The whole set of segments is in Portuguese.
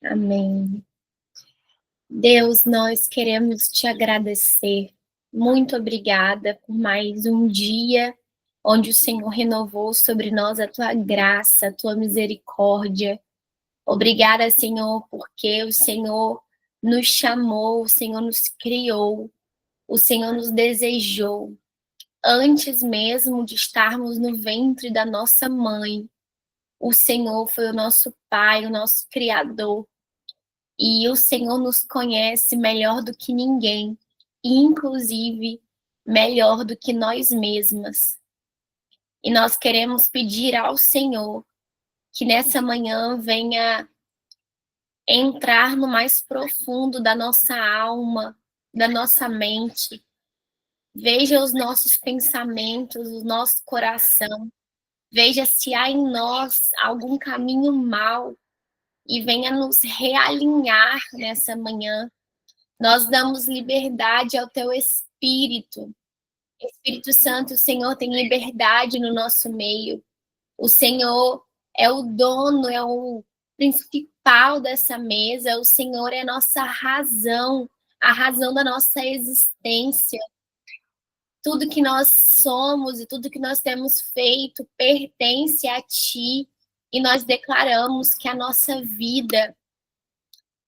Amém. Deus, nós queremos te agradecer. Muito obrigada por mais um dia onde o Senhor renovou sobre nós a tua graça, a tua misericórdia. Obrigada, Senhor, porque o Senhor nos chamou, o Senhor nos criou, o Senhor nos desejou. Antes mesmo de estarmos no ventre da nossa mãe, o Senhor foi o nosso Pai, o nosso Criador. E o Senhor nos conhece melhor do que ninguém, inclusive melhor do que nós mesmas. E nós queremos pedir ao Senhor que nessa manhã venha entrar no mais profundo da nossa alma, da nossa mente. Veja os nossos pensamentos, o nosso coração. Veja se há em nós algum caminho mau e venha nos realinhar nessa manhã. Nós damos liberdade ao teu Espírito. Espírito Santo, o Senhor tem liberdade no nosso meio. O Senhor é o dono, é o principal dessa mesa. O Senhor é a nossa razão, a razão da nossa existência. Tudo que nós somos e tudo que nós temos feito pertence a Ti. E nós declaramos que a nossa vida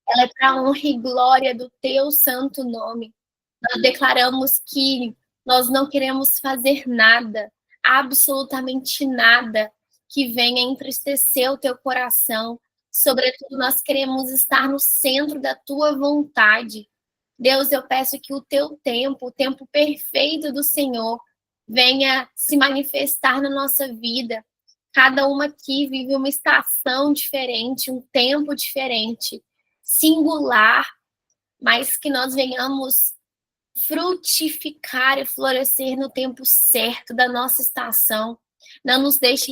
ela é para a honra e glória do Teu santo nome. Nós declaramos que nós não queremos fazer nada, absolutamente nada, que venha entristecer o teu coração. Sobretudo, nós queremos estar no centro da tua vontade. Deus, eu peço que o teu tempo, o tempo perfeito do Senhor, venha se manifestar na nossa vida. Cada uma aqui vive uma estação diferente, um tempo diferente, singular, mas que nós venhamos frutificar e florescer no tempo certo da nossa estação. Não nos deixe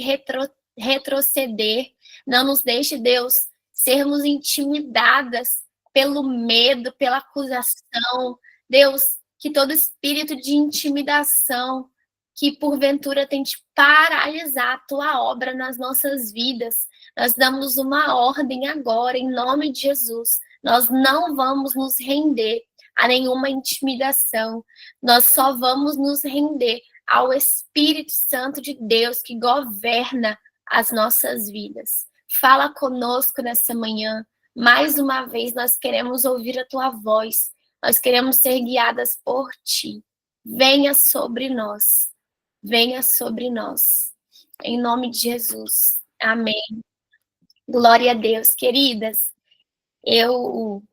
retroceder, não nos deixe, Deus, sermos intimidadas pelo medo, pela acusação. Deus, que todo espírito de intimidação que porventura tente paralisar a tua obra nas nossas vidas, nós damos uma ordem agora, em nome de Jesus. Nós não vamos nos render a nenhuma intimidação. Nós só vamos nos render ao Espírito Santo de Deus que governa as nossas vidas. Fala conosco nessa manhã. Mais uma vez, nós queremos ouvir a tua voz. Nós queremos ser guiadas por ti. Venha sobre nós. Venha sobre nós. Em nome de Jesus. Amém. Glória a Deus. Queridas, eu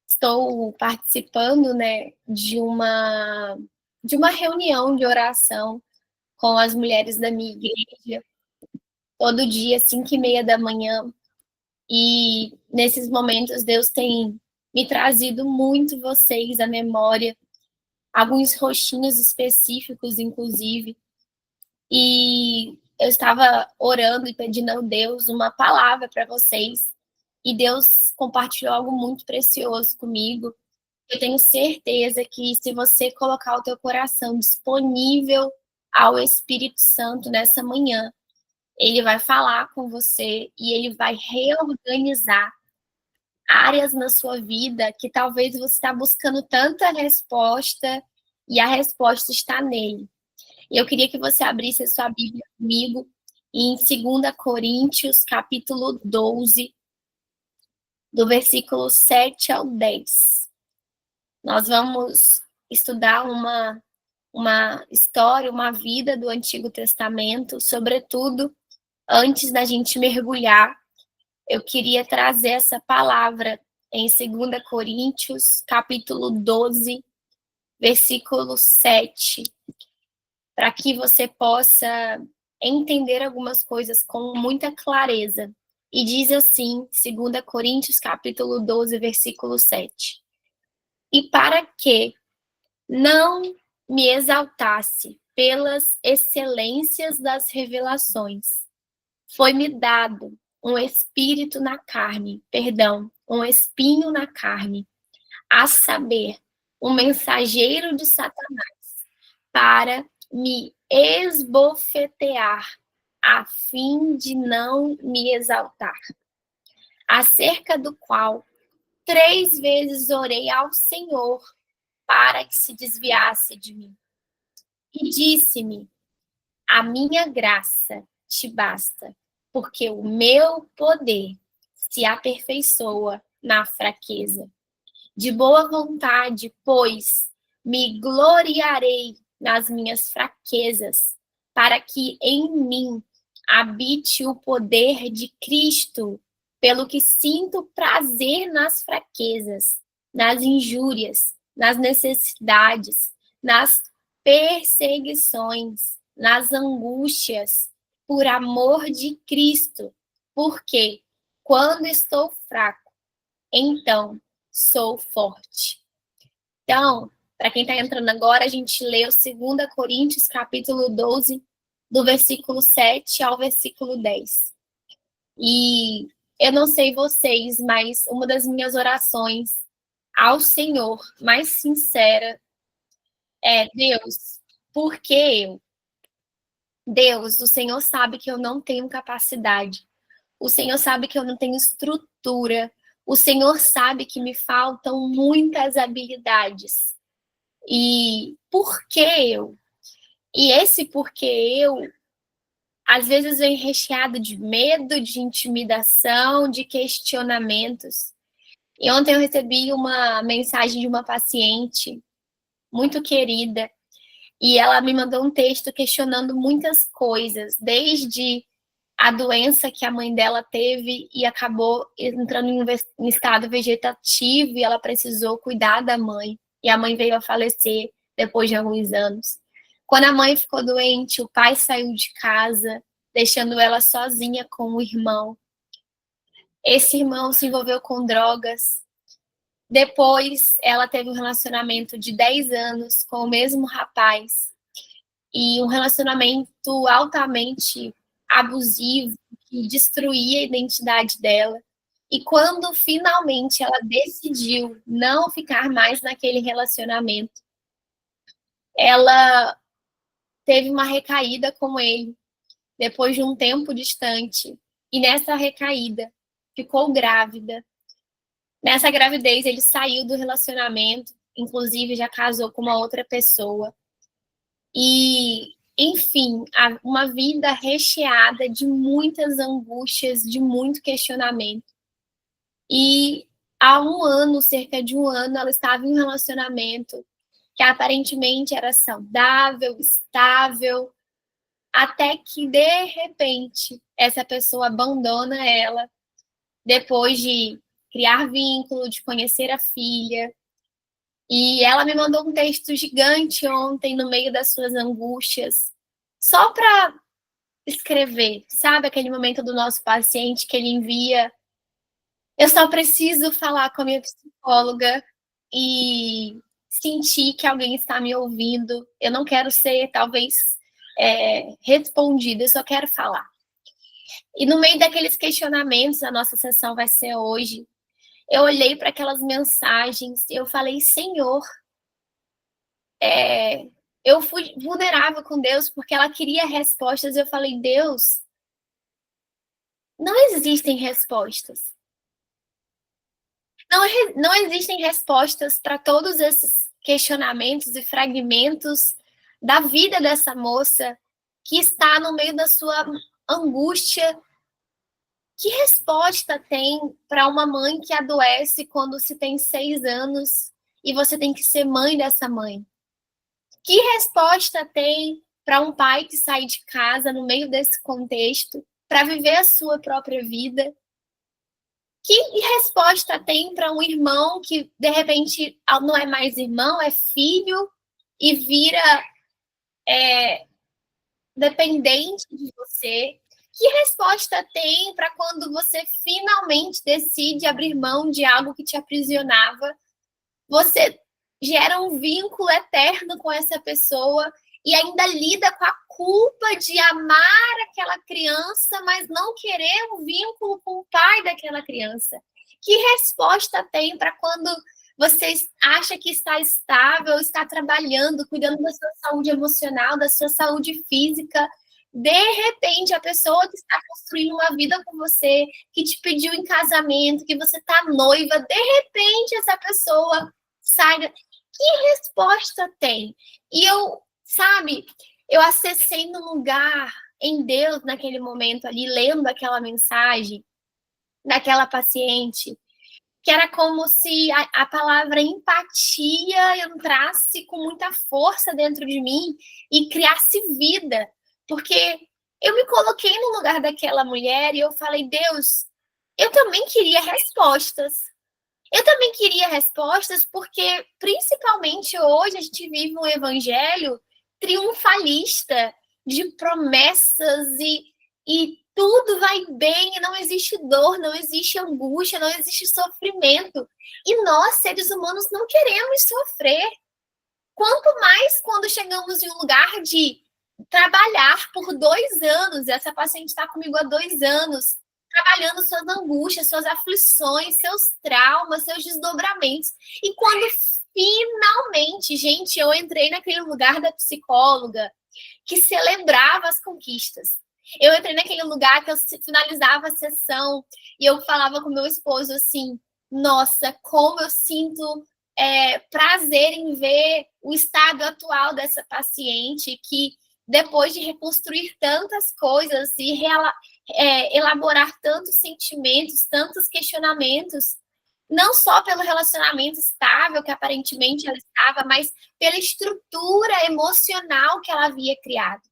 estou participando, né, de uma reunião de oração com as mulheres da minha igreja, todo dia, 5:30 da manhã. E nesses momentos Deus tem me trazido muito vocês à memória, alguns rostinhos específicos, inclusive. E eu estava orando e pedindo a Deus uma palavra para vocês. E Deus compartilhou algo muito precioso comigo. Eu tenho certeza que se você colocar o teu coração disponível ao Espírito Santo nessa manhã, ele vai falar com você e ele vai reorganizar áreas na sua vida que talvez você está buscando tanta resposta e a resposta está nele. E eu queria que você abrisse a sua Bíblia comigo em 2 Coríntios, capítulo 12, do versículo 7 ao 10. Nós vamos estudar uma história, uma vida do Antigo Testamento, sobretudo, antes da gente mergulhar, eu queria trazer essa palavra em 2 Coríntios, capítulo 12, versículo 7, para que você possa entender algumas coisas com muita clareza. E diz assim, 2 Coríntios, capítulo 12, versículo 7. E para que não me exaltasse pelas excelências das revelações, foi-me dado um espírito na carne, um espinho na carne, a saber, um mensageiro de Satanás, para me esbofetear, a fim de não me exaltar. acerca do qual 3 vezes orei ao Senhor para que se desviasse de mim. E disse-me: a minha graça te basta, porque o meu poder se aperfeiçoa na fraqueza. De boa vontade, pois, me gloriarei nas minhas fraquezas, para que em mim habite o poder de Cristo, pelo que sinto prazer nas fraquezas, nas injúrias, nas necessidades, nas perseguições, nas angústias, por amor de Cristo, porque quando estou fraco, então sou forte. Então, para quem está entrando agora, a gente lê o 2 Coríntios, capítulo 12, do versículo 7 ao versículo 10. E eu não sei vocês, mas uma das minhas orações ao Senhor mais sincera é: Deus, por que eu? Deus, o Senhor sabe que eu não tenho capacidade. O Senhor sabe que eu não tenho estrutura. O Senhor sabe que me faltam muitas habilidades. E por que eu? E esse porquê eu, às vezes, vem recheado de medo, de intimidação, de questionamentos. E ontem eu recebi uma mensagem de uma paciente muito querida, e ela me mandou um texto questionando muitas coisas, desde a doença que a mãe dela teve e acabou entrando em estado vegetativo, e ela precisou cuidar da mãe, e a mãe veio a falecer depois de alguns anos. Quando a mãe ficou doente, o pai saiu de casa, deixando ela sozinha com o irmão. Esse irmão se envolveu com drogas. Depois, ela teve um relacionamento de 10 anos com o mesmo rapaz, e um relacionamento altamente abusivo, que destruía a identidade dela. E quando finalmente ela decidiu não ficar mais naquele relacionamento, ela teve uma recaída com ele, depois de um tempo distante. E nessa recaída, ficou grávida. Nessa gravidez, ele saiu do relacionamento, inclusive já casou com uma outra pessoa. E, enfim, uma vida recheada de muitas angústias, de muito questionamento. E há um ano, cerca de um ano, ela estava em um relacionamento que aparentemente era saudável, estável, até que, de repente, essa pessoa abandona ela, depois de criar vínculo, de conhecer a filha. E ela me mandou um texto gigante ontem, no meio das suas angústias, só para escrever, sabe? Aquele momento do nosso paciente que ele envia: eu só preciso falar com a minha psicóloga e sentir que alguém está me ouvindo. Eu não quero ser, talvez, respondida, eu só quero falar. E no meio daqueles questionamentos, a nossa sessão vai ser hoje, eu olhei para aquelas mensagens e eu falei: Senhor, eu fui vulnerável com Deus, porque ela queria respostas. Eu falei: Deus, não existem respostas. Não existem respostas para todos esses questionamentos e fragmentos da vida dessa moça que está no meio da sua angústia. Que resposta tem para uma mãe que adoece quando se tem 6 anos e você tem que ser mãe dessa mãe? Que resposta tem para um pai que sai de casa no meio desse contexto para viver a sua própria vida? Que resposta tem para um irmão que, de repente, não é mais irmão, é filho e vira dependente de você? Que resposta tem para quando você finalmente decide abrir mão de algo que te aprisionava? Você gera um vínculo eterno com essa pessoa e ainda lida com a culpa de amar aquela criança, mas não querer um vínculo com o pai daquela criança. Que resposta tem para quando você acha que está estável, está trabalhando, cuidando da sua saúde emocional, da sua saúde física, De repente, a pessoa que está construindo uma vida com você, que te pediu em casamento, que você está noiva, de repente essa pessoa sai. Que resposta tem? E eu, sabe, eu acessei no lugar em Deus naquele momento ali, lendo aquela mensagem daquela paciente, que era como se a palavra empatia entrasse com muita força dentro de mim e criasse vida, porque eu me coloquei no lugar daquela mulher e eu falei, Deus, eu também queria respostas. Eu também queria respostas porque, principalmente hoje, a gente vive um evangelho triunfalista de promessas e tudo vai bem, e não existe dor, não existe angústia, não existe sofrimento. E nós, seres humanos, não queremos sofrer. Quanto mais quando chegamos em um lugar de trabalhar por 2 anos, essa paciente está comigo há 2 anos, trabalhando suas angústias, suas aflições, seus traumas, seus desdobramentos. E quando finalmente, gente, eu entrei naquele lugar da psicóloga que celebrava as conquistas. Eu entrei naquele lugar que eu finalizava a sessão e eu falava com meu esposo assim, nossa, como eu sinto prazer em ver o estado atual dessa paciente que, depois de reconstruir tantas coisas e elaborar tantos sentimentos, tantos questionamentos, não só pelo relacionamento estável que aparentemente ela estava, mas pela estrutura emocional que ela havia criado.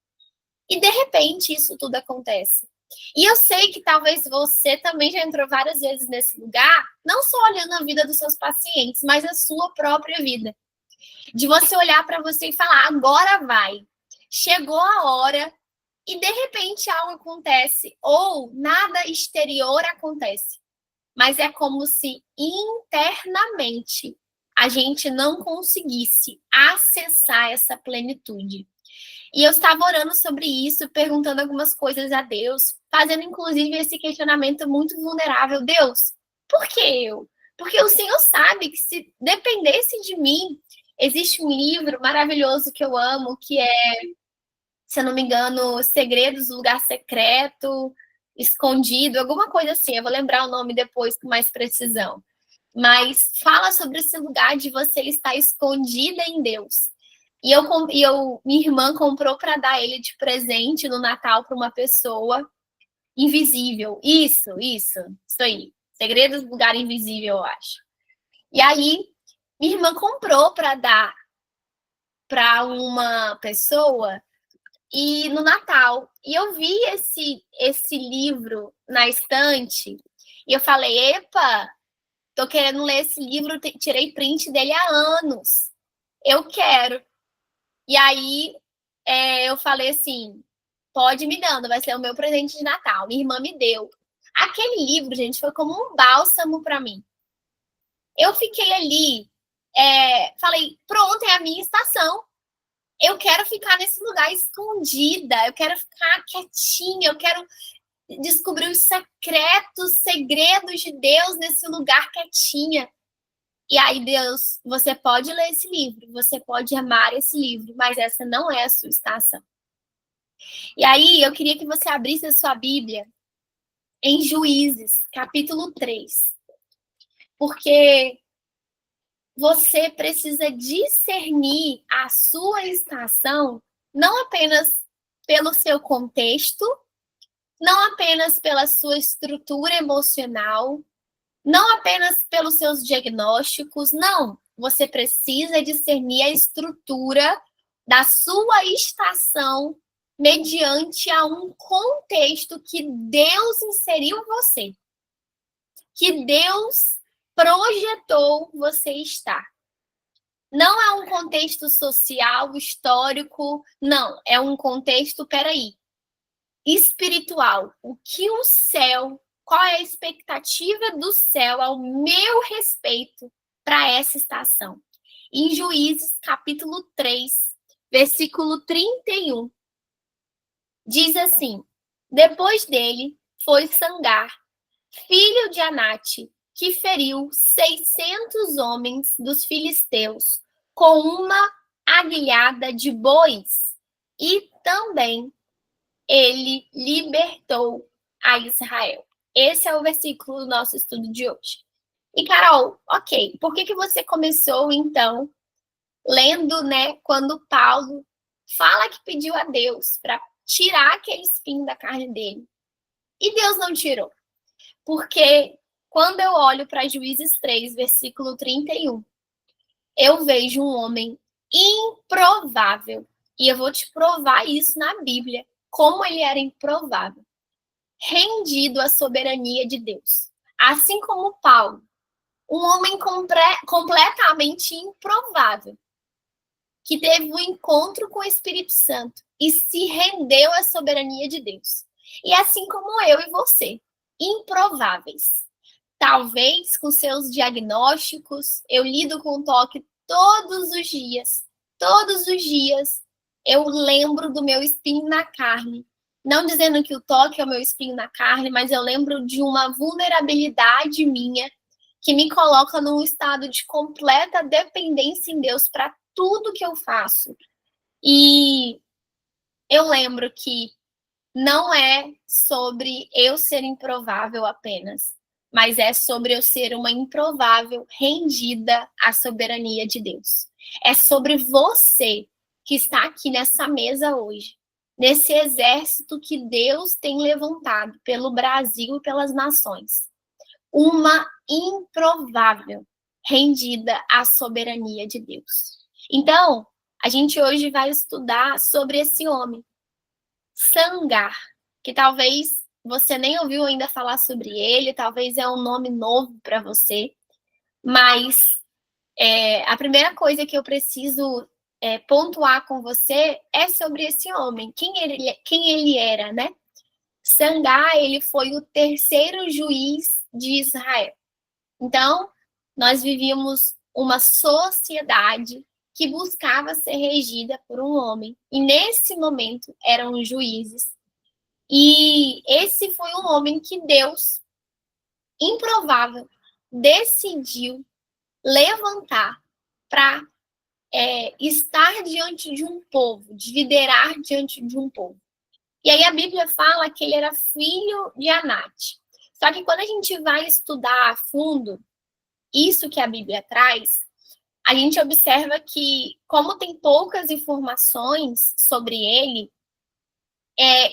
E, de repente, isso tudo acontece. E eu sei que talvez você também já entrou várias vezes nesse lugar, não só olhando a vida dos seus pacientes, mas a sua própria vida. De você olhar para você e falar, agora vai. Chegou a hora e, de repente, algo acontece ou nada exterior acontece. Mas é como se internamente a gente não conseguisse acessar essa plenitude. E eu estava orando sobre isso, perguntando algumas coisas a Deus, fazendo inclusive esse questionamento muito vulnerável. Deus, por que eu? Porque o Senhor sabe que se dependesse de mim, existe um livro maravilhoso que eu amo, que é, se eu não me engano, Segredos do Lugar Secreto, Escondido, alguma coisa assim. Eu vou lembrar o nome depois com mais precisão. Mas fala sobre esse lugar de você estar escondida em Deus. Minha irmã comprou para dar ele de presente no Natal para uma pessoa invisível. Isso aí. Segredos do Lugar Invisível, eu acho. E aí, minha irmã comprou para dar para uma pessoa e no Natal. E eu vi esse livro na estante e eu falei, epa, tô querendo ler esse livro, tirei print dele há anos. Eu quero. E aí eu falei assim, pode me dando, vai ser o meu presente de Natal. Minha irmã me deu. Aquele livro, gente, foi como um bálsamo para mim. Eu fiquei ali, falei, pronto, é a minha estação. Eu quero ficar nesse lugar escondida, eu quero ficar quietinha, eu quero descobrir os secretos, segredos de Deus nesse lugar quietinha. E aí, Deus, você pode ler esse livro, você pode amar esse livro, mas essa não é a sua estação. E aí, eu queria que você abrisse a sua Bíblia em Juízes, capítulo 3. Porque você precisa discernir a sua estação não apenas pelo seu contexto, não apenas pela sua estrutura emocional, não apenas pelos seus diagnósticos, não. Você precisa discernir a estrutura da sua estação mediante a um contexto que Deus inseriu você, que Deus projetou você estar. Não é um contexto social, histórico, não. É um contexto, espiritual. O que o céu, qual é a expectativa do céu ao meu respeito para essa estação? Em Juízes, capítulo 3, versículo 31, diz assim, depois dele foi Sangar, filho de Anate, que feriu 600 homens dos filisteus com uma aguilhada de bois, e também ele libertou a Israel. Esse é o versículo do nosso estudo de hoje. E, Carol, ok, por que você começou, então, lendo, né, quando Paulo fala que pediu a Deus para tirar aquele espinho da carne dele? E Deus não tirou. Porque quando eu olho para Juízes 3, versículo 31, eu vejo um homem improvável. E eu vou te provar isso na Bíblia, como ele era improvável. Rendido à soberania de Deus. Assim como Paulo, um homem completamente improvável, que teve um encontro com o Espírito Santo e se rendeu à soberania de Deus. E assim como eu e você, improváveis. Talvez com seus diagnósticos, eu lido com o toque todos os dias. Todos os dias eu lembro do meu espinho na carne. Não dizendo que o toque é o meu espinho na carne, mas eu lembro de uma vulnerabilidade minha que me coloca num estado de completa dependência em Deus para tudo que eu faço. E eu lembro que não é sobre eu ser improvável apenas, mas é sobre eu ser uma improvável rendida à soberania de Deus. É sobre você que está aqui nessa mesa hoje, nesse exército que Deus tem levantado pelo Brasil e pelas nações. Uma improvável rendida à soberania de Deus. Então, a gente hoje vai estudar sobre esse homem, Sangar, que talvez você nem ouviu ainda falar sobre ele, talvez é um nome novo para você, mas a primeira coisa que eu preciso pontuar com você é sobre esse homem, quem ele era, né? Sangar, ele foi o terceiro juiz de Israel. Então, nós vivíamos uma sociedade que buscava ser regida por um homem, e nesse momento eram os juízes. E esse foi um homem que Deus, improvável, decidiu levantar para estar diante de um povo, de liderar diante de um povo. E aí a Bíblia fala que ele era filho de Anate. Só que quando a gente vai estudar a fundo isso que a Bíblia traz, a gente observa que, como tem poucas informações sobre ele,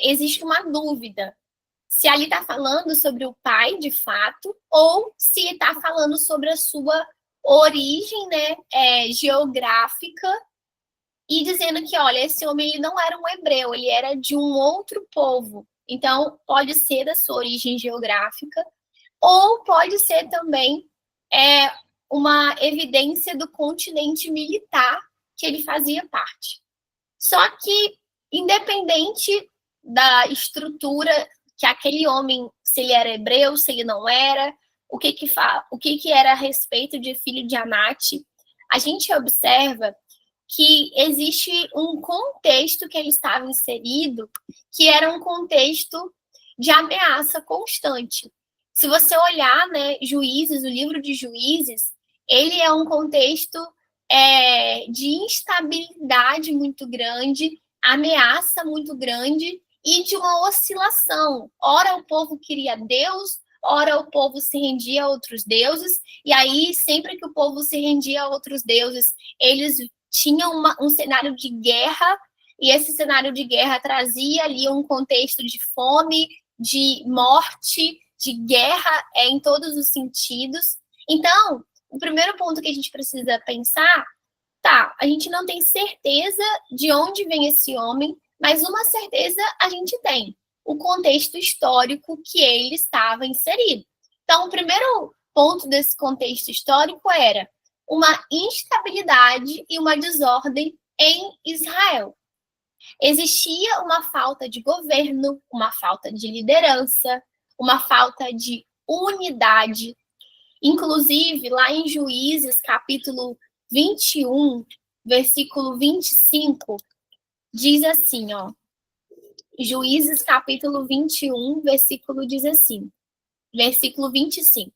existe uma dúvida se ali está falando sobre o pai, de fato, ou se está falando sobre a sua origem, né, geográfica, e dizendo que, olha, esse homem ele não era um hebreu, ele era de um outro povo. Então, pode ser da sua origem geográfica, ou pode ser também uma evidência do continente militar que ele fazia parte. Só que, independente da estrutura que aquele homem, se ele era hebreu, se ele não era, o que era a respeito de filho de Anate, a gente observa que existe um contexto que ele estava inserido, que era um contexto de ameaça constante. Se você olhar, né, Juízes, o livro de Juízes, ele é um contexto de instabilidade muito grande, ameaça muito grande e de uma oscilação. Ora o povo queria Deus, ora o povo se rendia a outros deuses, e aí sempre que o povo se rendia a outros deuses, eles tinham um cenário de guerra, e esse cenário de guerra trazia ali um contexto de fome, de morte, de guerra em todos os sentidos. Então, o primeiro ponto que a gente precisa pensar, a gente não tem certeza de onde vem esse homem, mas uma certeza a gente tem, o contexto histórico que ele estava inserido. Então, o primeiro ponto desse contexto histórico era uma instabilidade e uma desordem em Israel. Existia uma falta de governo, uma falta de liderança, uma falta de unidade. Inclusive, lá em Juízes, capítulo 21, versículo 25, diz assim, ó. Juízes, capítulo 21, versículo 25.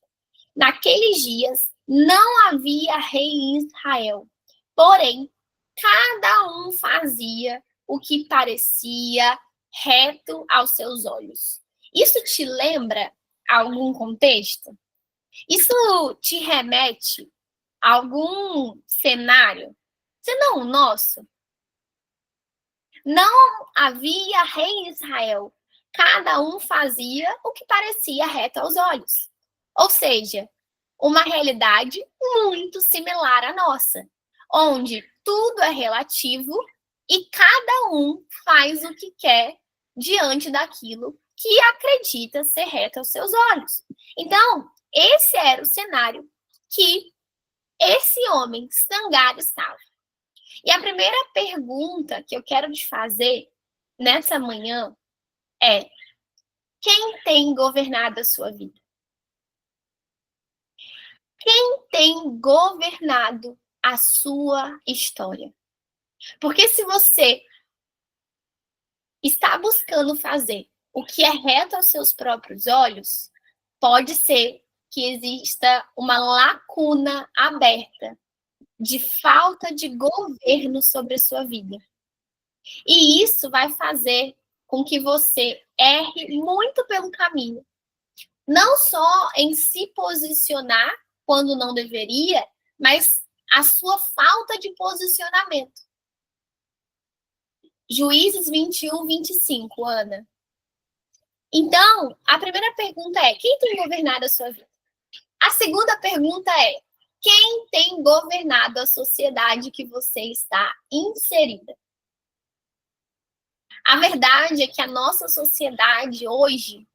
Naqueles dias, não havia rei em Israel, porém, cada um fazia o que parecia reto aos seus olhos. Isso te lembra algum contexto? Isso te remete a algum cenário? Senão o nosso? Não havia rei em Israel. Cada um fazia o que parecia reto aos olhos. Ou seja, uma realidade muito similar à nossa, onde tudo é relativo e cada um faz o que quer diante daquilo que acredita ser reto aos seus olhos. Então, esse era o cenário que esse homem zangado estava. E a primeira pergunta que eu quero te fazer nessa manhã é: quem tem governado a sua vida? Quem tem governado a sua história? Porque se você está buscando fazer o que é reto aos seus próprios olhos, pode ser que exista uma lacuna aberta de falta de governo sobre a sua vida. E isso vai fazer com que você erre muito pelo caminho. Não só em se posicionar quando não deveria, mas a sua falta de posicionamento. Juízes 21, 25, Ana. Então, a primeira pergunta é: quem tem governado a sua vida? A segunda pergunta é: quem tem governado a sociedade que você está inserida? A verdade é que a nossa sociedade hoje,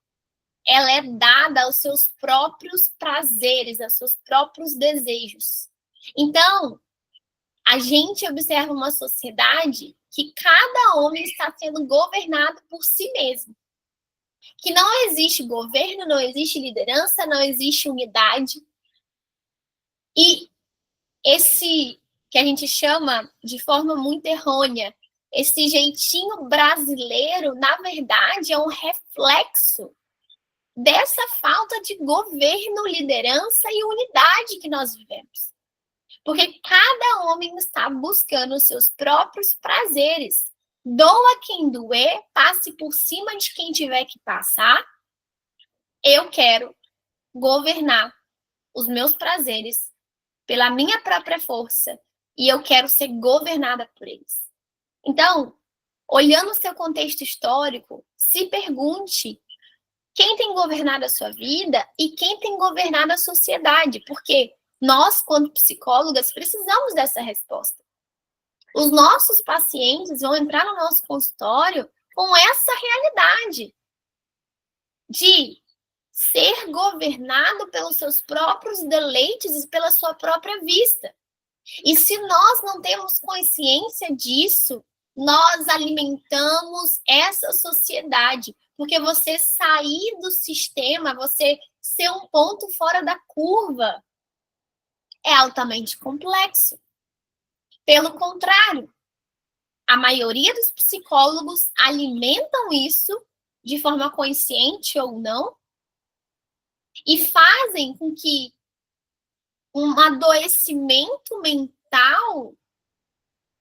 ela é dada aos seus próprios prazeres, aos seus próprios desejos. Então, a gente observa uma sociedade que cada homem está sendo governado por si mesmo. Que não existe governo, não existe liderança, não existe unidade. E esse que a gente chama de forma muito errônea, esse jeitinho brasileiro, na verdade, é um reflexo dessa falta de governo, liderança e unidade que nós vivemos. Porque cada homem está buscando os seus próprios prazeres. Doa quem doer, passe por cima de quem tiver que passar. Eu quero governar os meus prazeres pela minha própria força e eu quero ser governada por eles. Então, olhando o seu contexto histórico, se pergunte quem tem governado a sua vida e quem tem governado a sociedade, porque nós, quando psicólogas, precisamos dessa resposta. Os nossos pacientes vão entrar no nosso consultório com essa realidade de ser governado pelos seus próprios deleites e pela sua própria vista. E se nós não temos consciência disso, nós alimentamos essa sociedade. Porque você sair do sistema, você ser um ponto fora da curva, é altamente complexo. Pelo contrário, a maioria dos psicólogos alimentam isso de forma consciente ou não e fazem com que um adoecimento mental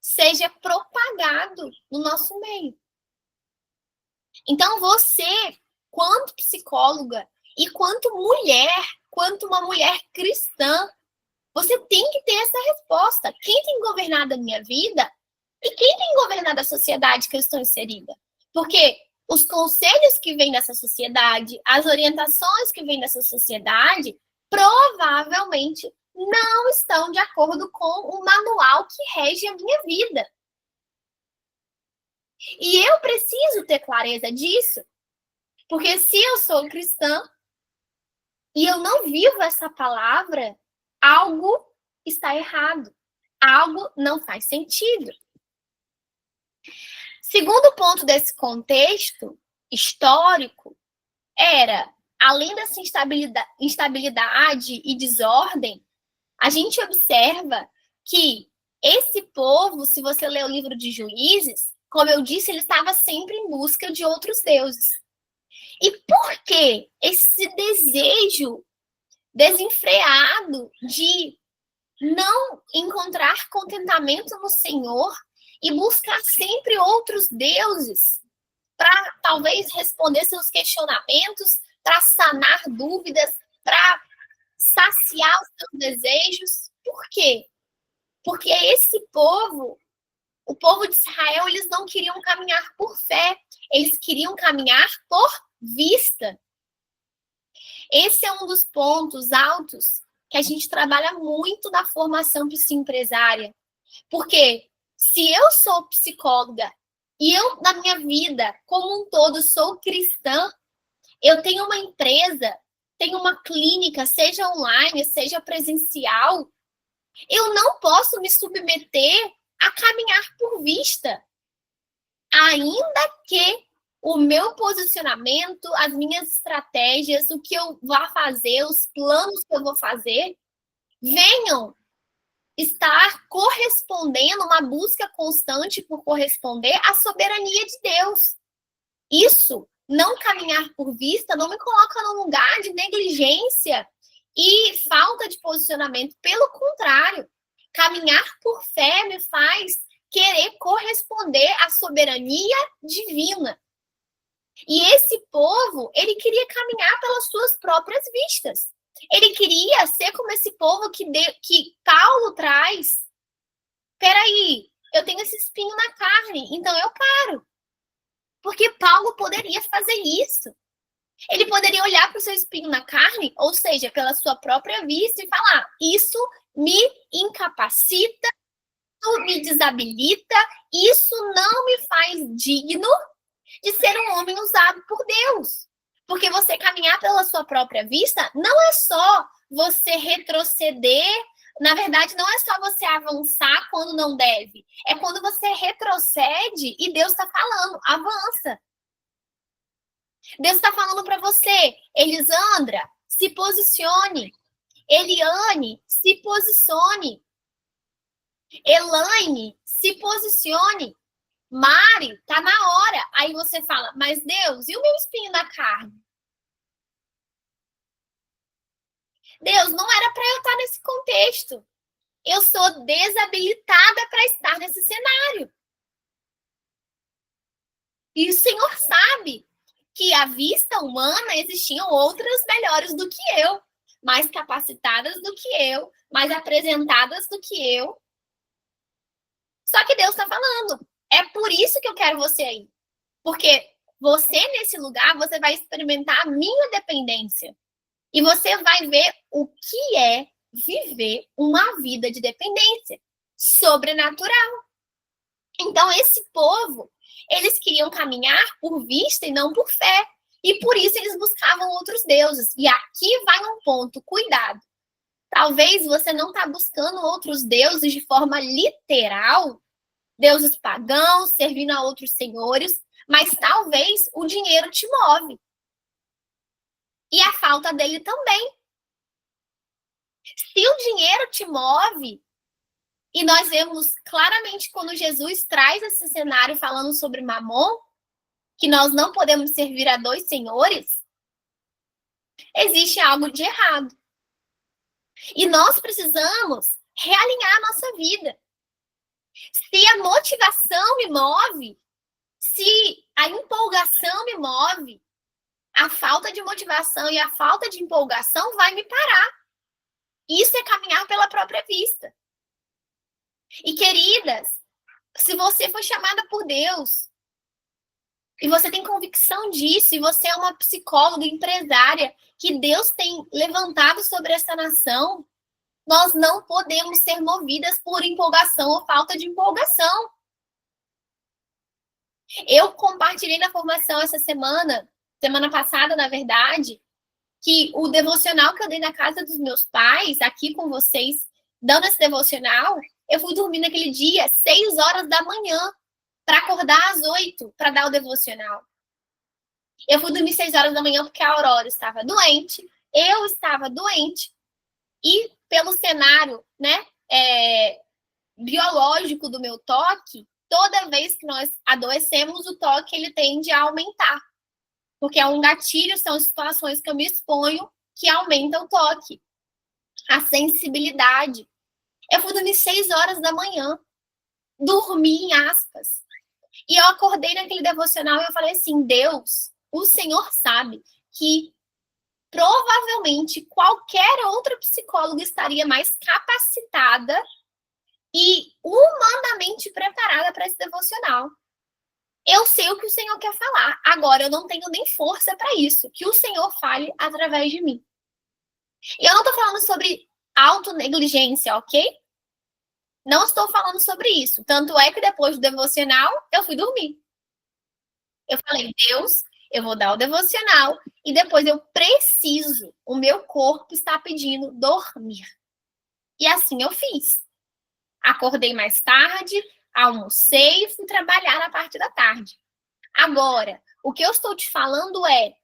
seja propagado no nosso meio. Então, você, quanto psicóloga e quanto uma mulher cristã, você tem que ter essa resposta. Quem tem governado a minha vida e quem tem governado a sociedade que eu estou inserida? Porque os conselhos que vêm dessa sociedade, as orientações que vêm dessa sociedade, provavelmente não estão de acordo com o manual que rege a minha vida. E eu preciso ter clareza disso, porque se eu sou cristã e eu não vivo essa palavra, algo está errado, algo não faz sentido. Segundo ponto desse contexto histórico era, além dessa instabilidade e desordem, a gente observa que esse povo, se você ler o livro de Juízes, como eu disse, ele estava sempre em busca de outros deuses. E por que esse desejo desenfreado de não encontrar contentamento no Senhor e buscar sempre outros deuses? para talvez responder seus questionamentos, para sanar dúvidas, para saciar os seus desejos. Por quê? Porque esse povo, o povo de Israel, eles não queriam caminhar por fé, eles queriam caminhar por vista. Esse é um dos pontos altos que a gente trabalha muito na formação psicoempresária. Porque se eu sou psicóloga e eu, na minha vida, como um todo, sou cristã, eu tenho uma empresa, tenho uma clínica, seja online, seja presencial, eu não posso me submeter a caminhar por vista. Ainda que o meu posicionamento, as minhas estratégias, o que eu vou fazer, os planos que eu vou fazer, venham estar correspondendo, uma busca constante por corresponder à soberania de Deus. Isso, não caminhar por vista, não me coloca num lugar de negligência e falta de posicionamento. Pelo contrário, caminhar por fé me faz querer corresponder à soberania divina. E esse povo, ele queria caminhar pelas suas próprias vistas. Ele queria ser como esse povo que Paulo traz. Peraí, eu tenho esse espinho na carne, então eu paro. Porque Paulo poderia fazer isso. Ele poderia olhar para o seu espinho na carne, ou seja, pela sua própria vista, e falar: isso me incapacita, isso me desabilita, isso não me faz digno de ser um homem usado por Deus. Porque você caminhar pela sua própria vista não é só você retroceder, na verdade, não é só você avançar quando não deve. É quando você retrocede e Deus está falando, avança. Deus está falando para você, Elisandra, se posicione. Eliane, se posicione. Elaine, se posicione. Mari, tá na hora. Aí você fala, mas Deus, e o meu espinho na carne? Deus, não era para eu estar nesse contexto. Eu sou desabilitada para estar nesse cenário. E o Senhor sabe que à vista humana existiam outras melhores do que eu, mais capacitadas do que eu, mais apresentadas do que eu. Só que Deus está falando, é por isso que eu quero você aí. Porque você, nesse lugar, você vai experimentar a minha dependência. E você vai ver o que é viver uma vida de dependência sobrenatural. Então, esse povo, eles queriam caminhar por vista e não por fé. E por isso eles buscavam outros deuses. E aqui vai um ponto, cuidado. Talvez você não está buscando outros deuses de forma literal, deuses pagãos, servindo a outros senhores, mas talvez o dinheiro te move. E a falta dele também. Se o dinheiro te move, e nós vemos claramente quando Jesus traz esse cenário falando sobre Mamon, que nós não podemos servir a dois senhores, existe algo de errado. E nós precisamos realinhar a nossa vida. Se a motivação me move, se a empolgação me move, a falta de motivação e a falta de empolgação vai me parar. Isso é caminhar pela própria vista. E, queridas, se você foi chamada por Deus, e você tem convicção disso, e você é uma psicóloga, empresária, que Deus tem levantado sobre essa nação, nós não podemos ser movidas por empolgação ou falta de empolgação. Eu compartilhei na formação essa semana passada, na verdade, que o devocional que eu dei na casa dos meus pais, aqui com vocês, dando esse devocional, eu fui dormir naquele dia 6 horas da manhã, para acordar às 8, para dar o devocional. Eu fui dormir 6 horas da manhã porque a Aurora estava doente, eu estava doente, e pelo cenário, né, biológico do meu toque, toda vez que nós adoecemos, o toque ele tende a aumentar. Porque é um gatilho, são situações que eu me exponho que aumentam o toque. A sensibilidade. Eu fui dormir 6 horas da manhã. Dormi, em aspas. E eu acordei naquele devocional e eu falei assim, Deus, o Senhor sabe que provavelmente qualquer outra psicóloga estaria mais capacitada e humanamente preparada para esse devocional. Eu sei o que o Senhor quer falar. Agora eu não tenho nem força para isso. Que o Senhor fale através de mim. E eu não estou falando sobre autonegligência, ok? Não estou falando sobre isso. Tanto é que depois do devocional, eu fui dormir. Eu falei, Deus, eu vou dar o devocional e depois eu preciso, o meu corpo está pedindo dormir. E assim eu fiz. Acordei mais tarde, almocei e fui trabalhar na parte da tarde. Agora, o que eu estou te falando é,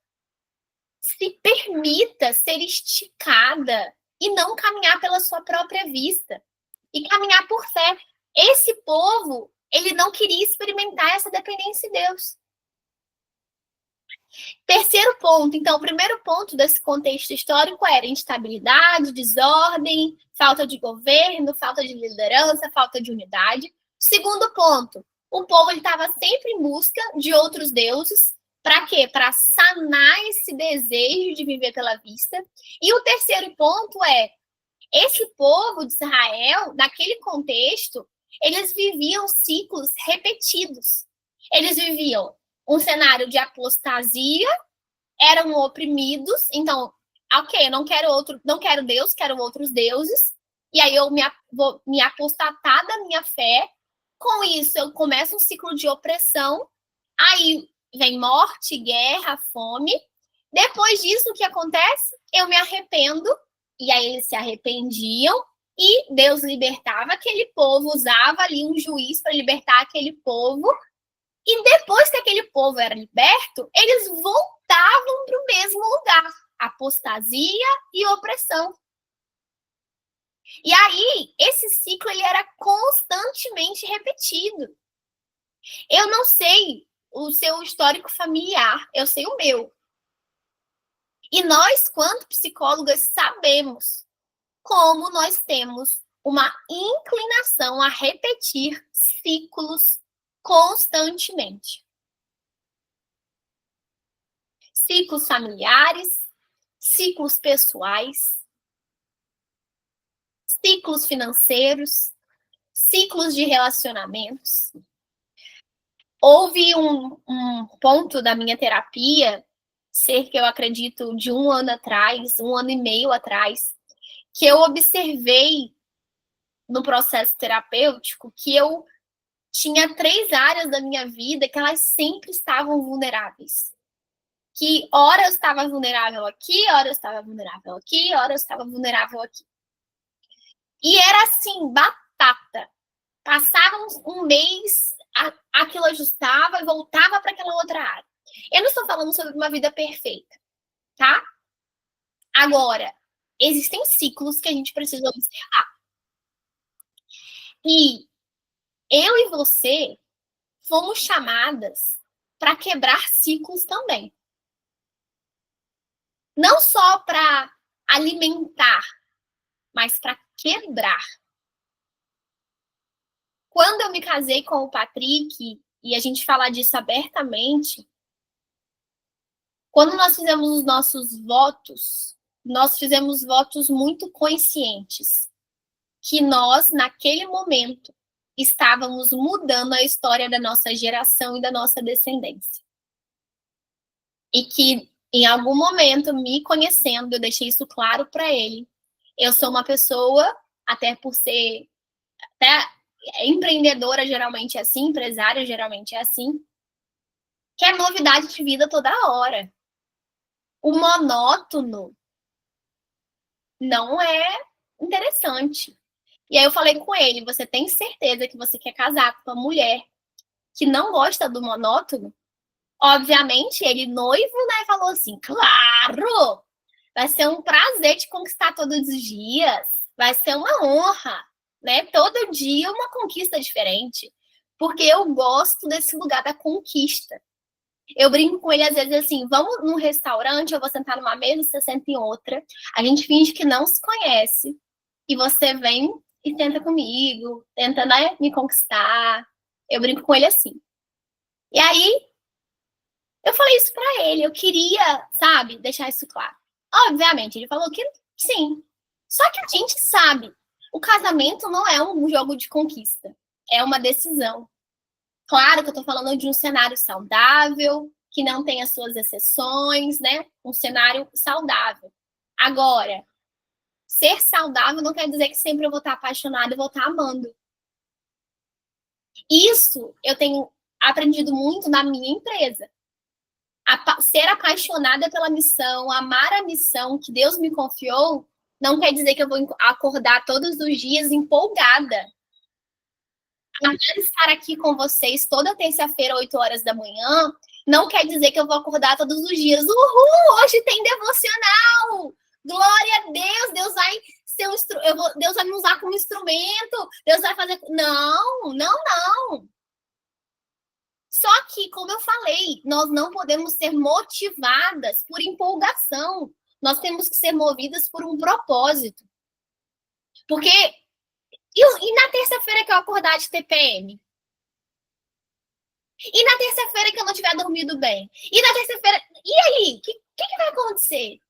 se permita ser esticada e não caminhar pela sua própria vista. E caminhar por fé. Esse povo, ele não queria experimentar essa dependência de Deus. Terceiro ponto, então, o primeiro ponto desse contexto histórico era instabilidade, desordem, falta de governo, falta de liderança, falta de unidade. Segundo ponto, o povo estava sempre em busca de outros deuses. Para quê? Para sanar esse desejo de viver pela vista. E o terceiro ponto é, esse povo de Israel, naquele contexto, eles viviam ciclos repetidos. Eles viviam um cenário de apostasia, eram oprimidos, então, ok, não quero Deus, quero outros deuses, e aí eu vou me apostatar da minha fé, com isso eu começo um ciclo de opressão, aí vem morte, guerra, fome, depois disso o que acontece? Eu me arrependo, e aí eles se arrependiam, e Deus libertava aquele povo, usava ali um juiz para libertar aquele povo, e depois que aquele povo era liberto, eles voltavam para o mesmo lugar, apostasia e opressão. E aí, esse ciclo ele era constantemente repetido. Eu não sei o seu histórico familiar, eu sei o meu. E nós, quanto psicólogas, sabemos como nós temos uma inclinação a repetir ciclos constantemente. Ciclos familiares, ciclos pessoais, ciclos financeiros, ciclos de relacionamentos. Houve um ponto da minha terapia, cerca, eu acredito, de 1 ano atrás, 1 ano e meio atrás, que eu observei no processo terapêutico que eu tinha 3 áreas da minha vida que elas sempre estavam vulneráveis. Que hora eu estava vulnerável aqui, hora eu estava vulnerável aqui, hora eu estava vulnerável aqui. E era assim, batata. Passava um mês, aquilo ajustava e voltava para aquela outra área. Eu não estou falando sobre uma vida perfeita, tá? Agora, existem ciclos que a gente precisa observar. E eu e você fomos chamadas para quebrar ciclos também. Não só para alimentar, mas para quebrar. Quando eu me casei com o Patrick, e a gente fala disso abertamente, quando nós fizemos os nossos votos, nós fizemos votos muito conscientes, que nós, naquele momento, estávamos mudando a história da nossa geração e da nossa descendência. E que, em algum momento, me conhecendo, eu deixei isso claro para ele. Eu sou uma pessoa, até por ser até empreendedora, geralmente é assim, empresária, geralmente é assim, quer novidade de vida toda hora. O monótono não é interessante. E aí eu falei com ele, você tem certeza que você quer casar com uma mulher que não gosta do monótono? Obviamente, ele noivo, né, falou assim, claro, vai ser um prazer te conquistar todos os dias, vai ser uma honra, né, todo dia uma conquista diferente, porque eu gosto desse lugar da conquista. Eu brinco com ele às vezes assim, vamos num restaurante, eu vou sentar numa mesa, você senta em outra, a gente finge que não se conhece, e você vem e tenta comigo, tenta, né, me conquistar. Eu brinco com ele assim. E aí, eu falei isso pra ele. Eu queria, sabe, deixar isso claro. Obviamente, ele falou que sim. Só que a gente sabe, o casamento não é um jogo de conquista. É uma decisão. Claro que eu tô falando de um cenário saudável, que não tem as suas exceções, né? Um cenário saudável. Agora, ser saudável não quer dizer que sempre eu vou estar apaixonada e vou estar amando. Isso eu tenho aprendido muito na minha empresa. Ser apaixonada pela missão, amar a missão que Deus me confiou, não quer dizer que eu vou acordar todos os dias empolgada. Amar estar aqui com vocês toda terça-feira, 8 horas da manhã, não quer dizer que eu vou acordar todos os dias. Uhul, hoje tem devocional! Glória a Deus! Deus vai ser Deus vai me usar como instrumento. Deus vai fazer. Não, não, não. Só que, como eu falei, nós não podemos ser motivadas por empolgação. Nós temos que ser movidas por um propósito. Porque. E na terça-feira que eu acordar de TPM? E na terça-feira que eu não tiver dormido bem? E na terça-feira. E aí? O que vai acontecer?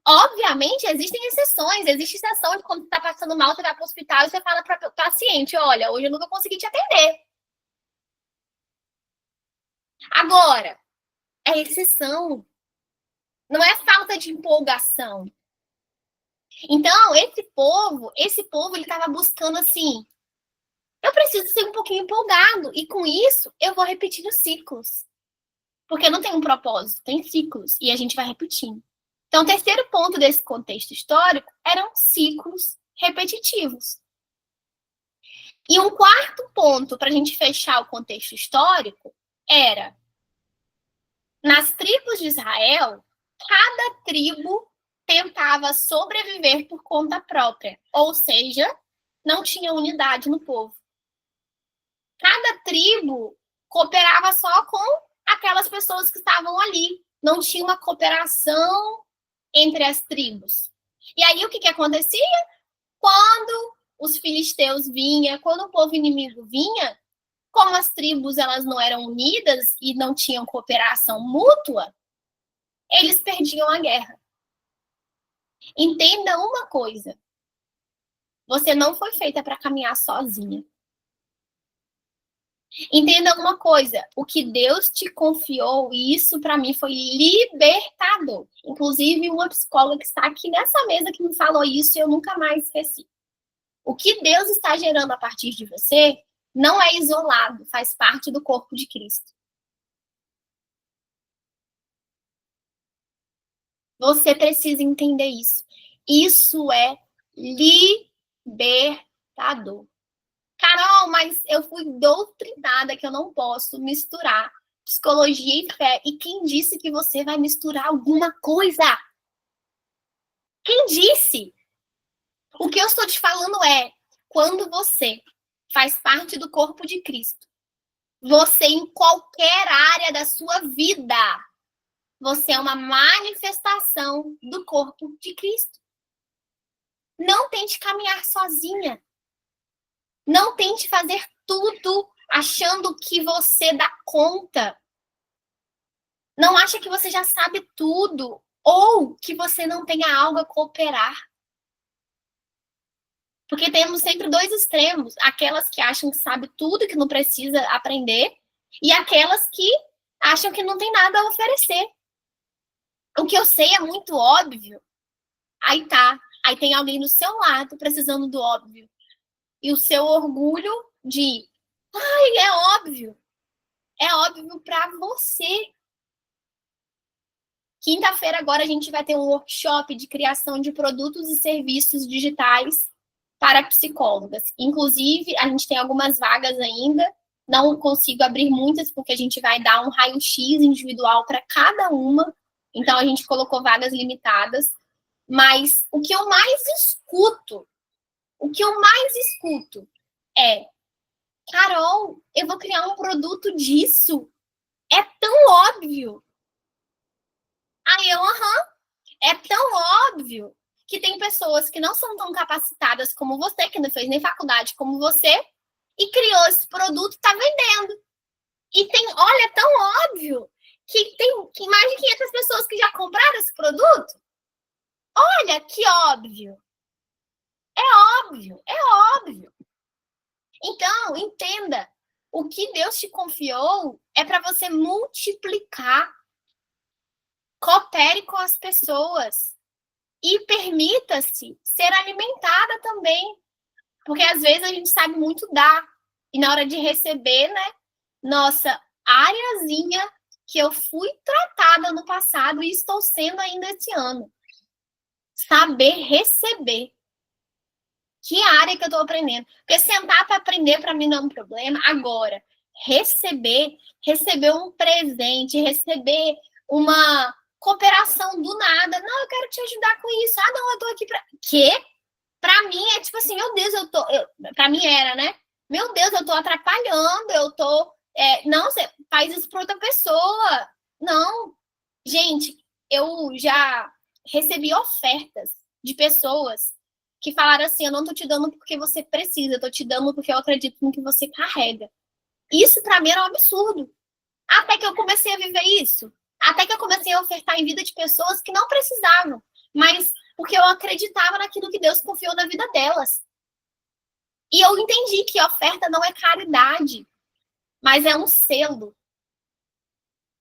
Obviamente, existem exceções. Existe exceção de quando você está passando mal, você vai para o hospital e você fala para o paciente: olha, hoje eu nunca consegui te atender. Agora, é exceção. Não é falta de empolgação. Então, esse povo, ele estava buscando assim, eu preciso ser um pouquinho empolgado. E com isso, eu vou repetindo ciclos. Porque não tem um propósito, tem ciclos. E a gente vai repetindo. Então, o terceiro ponto desse contexto histórico eram ciclos repetitivos. E um quarto ponto, para a gente fechar o contexto histórico, era, nas tribos de Israel, cada tribo tentava sobreviver por conta própria. Ou seja, não tinha unidade no povo. Cada tribo cooperava só com aquelas pessoas que estavam ali. Não tinha uma cooperação entre as tribos. E aí, o que acontecia? Quando os filisteus vinham, quando o povo inimigo vinha, como as tribos elas não eram unidas e não tinham cooperação mútua, eles perdiam a guerra. Entenda uma coisa. Você não foi feita para caminhar sozinha. Entenda uma coisa, o que Deus te confiou, e isso para mim foi libertador. Inclusive, uma psicóloga que está aqui nessa mesa que me falou isso, eu nunca mais esqueci. O que Deus está gerando a partir de você não é isolado, faz parte do corpo de Cristo. Você precisa entender isso. Isso é libertador. Carol, mas eu fui doutrinada que eu não posso misturar psicologia e fé. E quem disse que você vai misturar alguma coisa? Quem disse? O que eu estou te falando é, quando você faz parte do corpo de Cristo, você em qualquer área da sua vida, você é uma manifestação do corpo de Cristo. Não tente caminhar sozinha. Não tente fazer tudo achando que você dá conta. Não acha que você já sabe tudo ou que você não tenha algo a cooperar. Porque temos sempre dois extremos. Aquelas que acham que sabe tudo, que não precisa aprender, e aquelas que acham que não tem nada a oferecer. O que eu sei é muito óbvio. Aí tá. Aí tem alguém do seu lado precisando do óbvio. E o seu orgulho de, ai, é óbvio. É óbvio para você. Quinta-feira agora a gente vai ter um workshop de criação de produtos e serviços digitais para psicólogas. Inclusive, a gente tem algumas vagas ainda. Não consigo abrir muitas porque a gente vai dar um raio-x individual para cada uma. Então, a gente colocou vagas limitadas. Mas o que eu mais escuto é, Carol, eu vou criar um produto disso. É tão óbvio. Aí eu, é tão óbvio que tem pessoas que não são tão capacitadas como você, que não fez nem faculdade como você, e criou esse produto e está vendendo. E tem, olha, é tão óbvio que tem mais de 500 pessoas que já compraram esse produto. Olha que óbvio. É óbvio, é óbvio. Então, entenda, o que Deus te confiou é para você multiplicar. Coopere com as pessoas e permita-se ser alimentada também. Porque às vezes a gente sabe muito dar. E na hora de receber, né? Nossa, áreazinha que eu fui tratada no passado e estou sendo ainda esse ano. Saber receber. Que área que eu estou aprendendo? Porque sentar para aprender para mim não é um problema. Agora, receber um presente, receber uma cooperação do nada. Não, eu quero te ajudar com isso. Ah, não, eu tô aqui para quê? Para mim é tipo assim, meu Deus, para mim era, né? Meu Deus, eu tô atrapalhando, eu tô não, você faz isso para outra pessoa. Não. Gente, eu já recebi ofertas de pessoas que falaram assim, eu não tô te dando porque você precisa, eu tô te dando porque eu acredito no que você carrega. Isso para mim era um absurdo. Até que eu comecei a viver isso. Até que eu comecei a ofertar em vida de pessoas que não precisavam, mas porque eu acreditava naquilo que Deus confiou na vida delas. E eu entendi que oferta não é caridade, mas é um selo.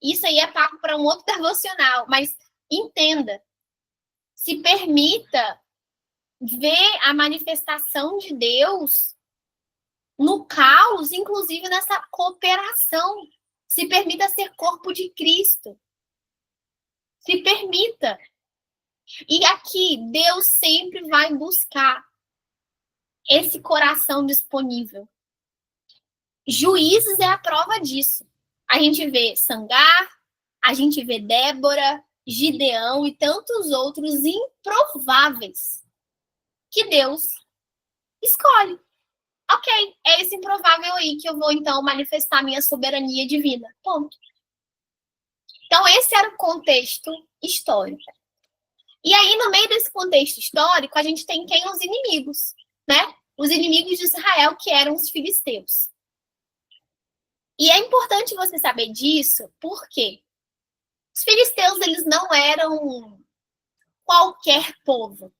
Isso aí é papo para um outro devocional, mas entenda, se permita ver a manifestação de Deus no caos, inclusive nessa cooperação. Se permita ser corpo de Cristo. Se permita. E aqui, Deus sempre vai buscar esse coração disponível. Juízes é a prova disso. A gente vê Sangar, a gente vê Débora, Gideão e tantos outros improváveis que Deus escolhe. Ok, é esse improvável aí que eu vou, então, manifestar minha soberania divina. Ponto. Então, esse era o contexto histórico. E aí, no meio desse contexto histórico, a gente tem quem? Os inimigos, né? Os inimigos de Israel, que eram os filisteus. E é importante você saber disso, porque os filisteus, eles não eram qualquer povo.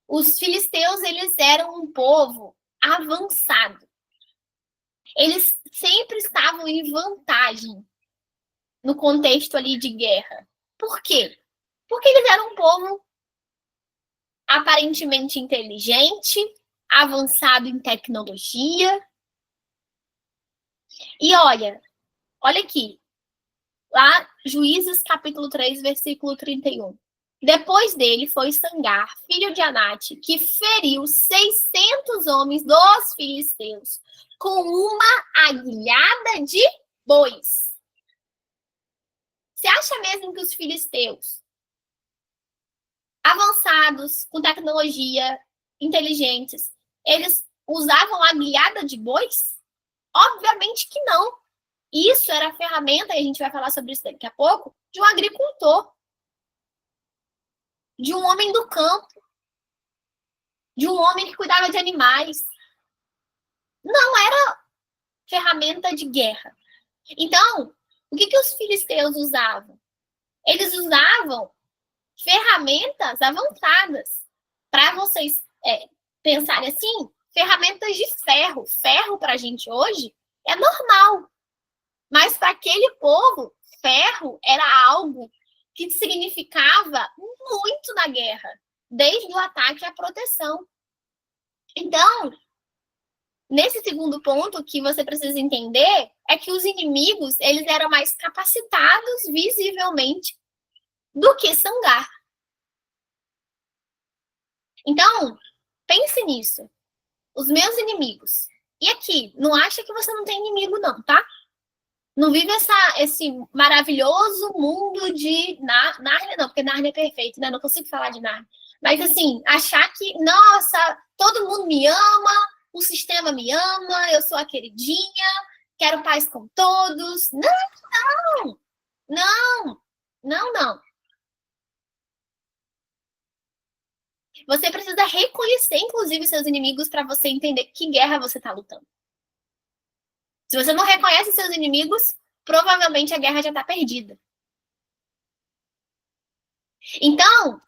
Os filisteus, eles eram um povo avançado. Eles sempre estavam em vantagem no contexto ali de guerra. Por quê? Porque eles eram um povo aparentemente inteligente, avançado em tecnologia. E olha aqui, lá Juízes capítulo 3, versículo 31. Depois dele foi Sangar, filho de Anate, que feriu 600 homens dos filisteus com uma aguilhada de bois. Você acha mesmo que os filisteus, avançados, com tecnologia, inteligentes, eles usavam aguilhada de bois? Obviamente que não. Isso era a ferramenta, e a gente vai falar sobre isso daqui a pouco, de um agricultor, de um homem do campo, de um homem que cuidava de animais. Não era ferramenta de guerra. Então, o que os filisteus usavam? Eles usavam ferramentas avançadas. Para vocês pensarem assim, ferramentas de ferro. Ferro para a gente hoje é normal. Mas para aquele povo, ferro era algo que significava muito na guerra, desde o ataque à proteção. Então, nesse segundo ponto, que você precisa entender é que os inimigos, eles eram mais capacitados visivelmente do que Sangar. Então, pense nisso. Os meus inimigos. E aqui, não acha que você não tem inimigo não, tá? Não vive esse maravilhoso mundo de Nárnia, não, porque Nárnia é perfeito, né? Não consigo falar de Nárnia. Mas, assim, achar que, nossa, todo mundo me ama, o sistema me ama, eu sou a queridinha, quero paz com todos. Não, não, não, não. Você precisa reconhecer, inclusive, seus inimigos para você entender que guerra você está lutando. Se você não reconhece seus inimigos, provavelmente a guerra já está perdida. Então,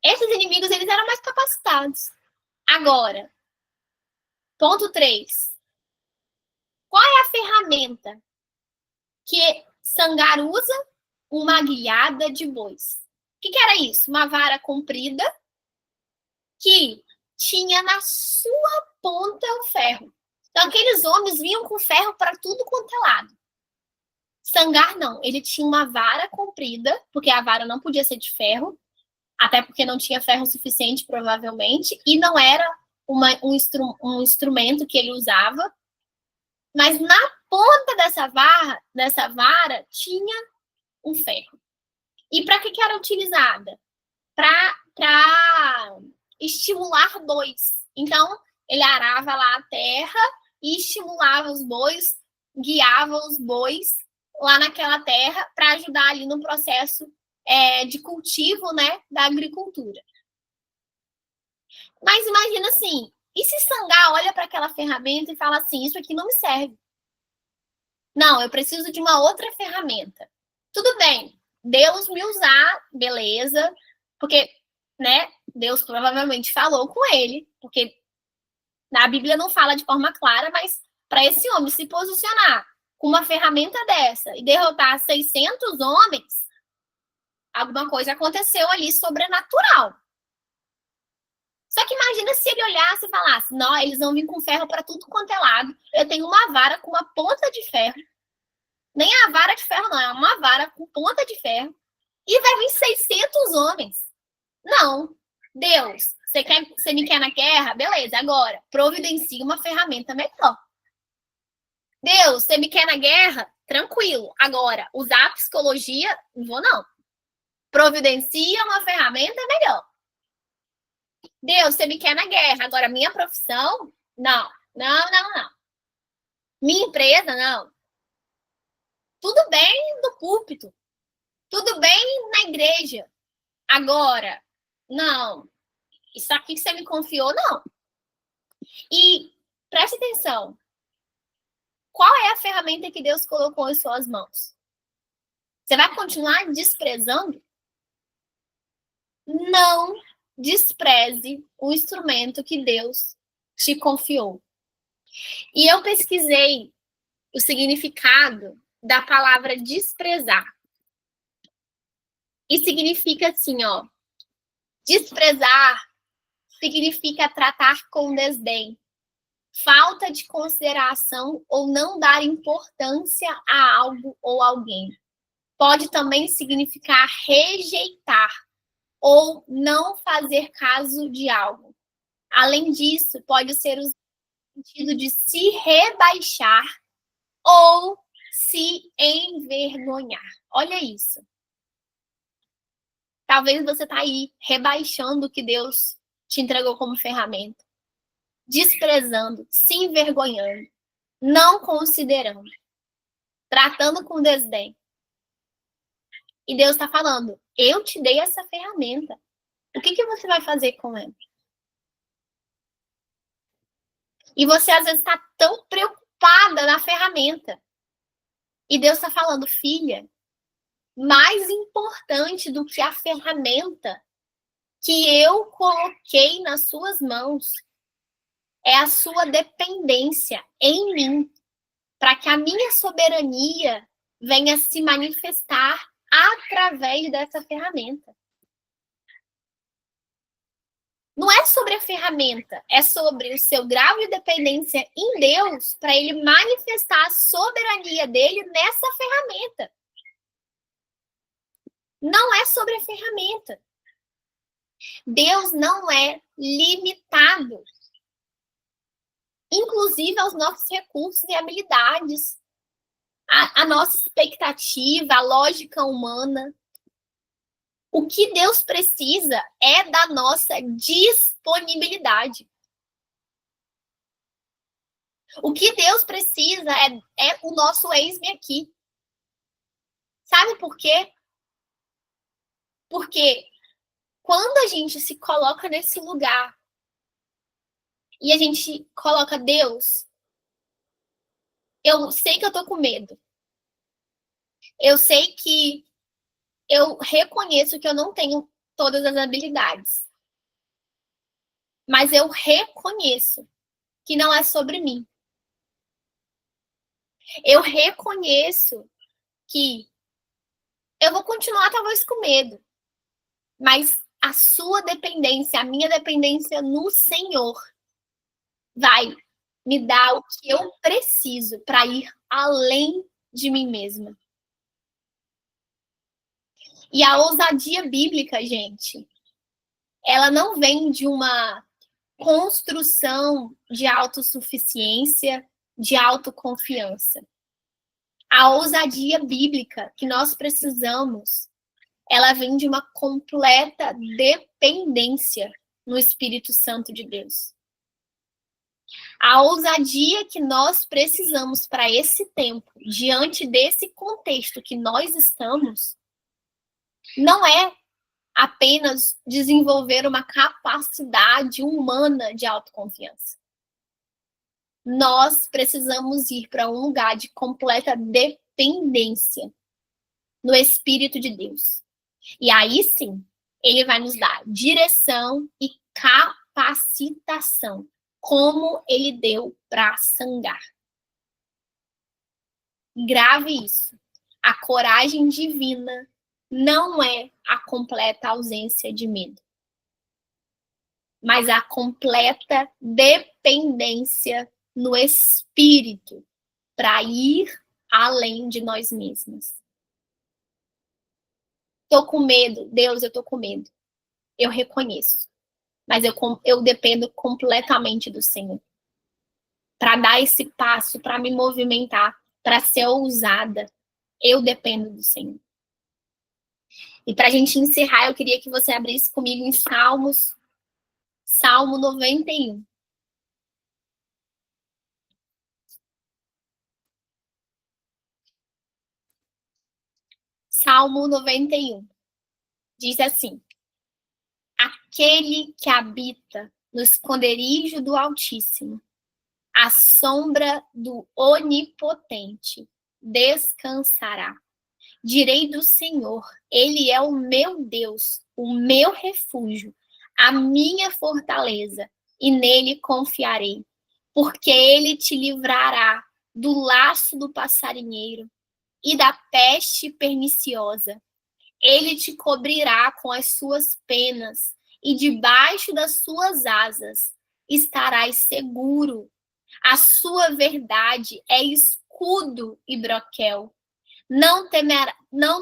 esses inimigos, eles eram mais capacitados. Agora, ponto 3. Qual é a ferramenta que Sangar usa? Uma guiada de bois. O que era isso? Uma vara comprida que tinha na sua ponta o ferro. Então, aqueles homens vinham com ferro para tudo quanto é lado. Sangar não, ele tinha uma vara comprida, porque a vara não podia ser de ferro, até porque não tinha ferro suficiente, provavelmente, e não era um instrumento que ele usava, mas na ponta dessa vara tinha um ferro. E para que era utilizada? Para estimular bois. Então, ele arava lá a terra e estimulava os bois, guiava os bois lá naquela terra para ajudar ali no processo de cultivo, né, da agricultura. Mas imagina assim, e se Sangar olha para aquela ferramenta e fala assim, isso aqui não me serve. Não, eu preciso de uma outra ferramenta. Tudo bem, Deus me usar, beleza, porque, né, Deus provavelmente falou com ele, porque a Bíblia não fala de forma clara, mas para esse homem se posicionar com uma ferramenta dessa e derrotar 600 homens, alguma coisa aconteceu ali sobrenatural. Só que imagina se ele olhasse e falasse, não, eles vão vir com ferro para tudo quanto é lado, eu tenho uma vara com uma ponta de ferro, nem a vara de ferro não, é uma vara com ponta de ferro, e vai vir 600 homens. Não, Deus, você me quer na guerra? Beleza, agora, providencie uma ferramenta melhor. Deus, você me quer na guerra? Tranquilo. Agora, usar a psicologia, não vou não. Providencia uma ferramenta melhor. Deus, você me quer na guerra. Agora, minha profissão? Não. Não, não, não. Minha empresa? Não. Tudo bem no púlpito. Tudo bem na igreja. Agora, não. Isso aqui que você me confiou, não. E preste atenção. Qual é a ferramenta que Deus colocou em suas mãos? Você vai continuar desprezando? Não despreze o instrumento que Deus te confiou. E eu pesquisei o significado da palavra desprezar. E significa assim, ó. Desprezar significa tratar com desdém, falta de consideração ou não dar importância a algo ou alguém. Pode também significar rejeitar ou não fazer caso de algo. Além disso, pode ser usado no sentido de se rebaixar ou se envergonhar. Olha isso. Talvez você está aí rebaixando o que Deus te entregou como ferramenta, desprezando, se envergonhando, não considerando, tratando com desdém. E Deus está falando, eu te dei essa ferramenta. O que você vai fazer com ela? E você, às vezes, está tão preocupada na ferramenta. E Deus está falando, filha, mais importante do que a ferramenta que eu coloquei nas suas mãos é a sua dependência em mim, para que a minha soberania venha se manifestar através dessa ferramenta. Não é sobre a ferramenta, é sobre o seu grau de dependência em Deus para ele manifestar a soberania dele nessa ferramenta. Não é sobre a ferramenta. Deus não é limitado, inclusive aos nossos recursos e habilidades, a nossa expectativa, a lógica humana. O que Deus precisa é da nossa disponibilidade. O que Deus precisa é o nosso eis-me aqui. Sabe por quê? Porque quando a gente se coloca nesse lugar e a gente coloca Deus, Eu sei que eu tô com medo. Eu sei que eu reconheço que eu não tenho todas as habilidades. Mas eu reconheço que não é sobre mim. Eu reconheço que eu vou continuar talvez com medo, mas a sua dependência, a minha dependência no Senhor vai me dar o que eu preciso para ir além de mim mesma. E a ousadia bíblica, gente, ela não vem de uma construção de autossuficiência, de autoconfiança. A ousadia bíblica que nós precisamos, ela vem de uma completa dependência no Espírito Santo de Deus. A ousadia que nós precisamos para esse tempo, diante desse contexto que nós estamos, não é apenas desenvolver uma capacidade humana de autoconfiança. Nós precisamos ir para um lugar de completa dependência no Espírito de Deus. E aí sim, ele vai nos dar direção e capacitação, como ele deu para Sangar. Grave isso. A coragem divina não é a completa ausência de medo, mas a completa dependência no Espírito para ir além de nós mesmos. Tô com medo, Deus, eu tô com medo. Eu reconheço. Mas eu dependo completamente do Senhor. Para dar esse passo, para me movimentar, para ser ousada, eu dependo do Senhor. E para a gente encerrar, eu queria que você abrisse comigo em Salmos, Salmo 91. Salmo 91. Diz assim: aquele que habita no esconderijo do Altíssimo, à sombra do Onipotente, descansará. Direi do Senhor, ele é o meu Deus, o meu refúgio, a minha fortaleza, e nele confiarei, porque ele te livrará do laço do passarinheiro e da peste perniciosa. Ele te cobrirá com as suas penas, e debaixo das suas asas estarás seguro. A sua verdade é escudo e broquel. Não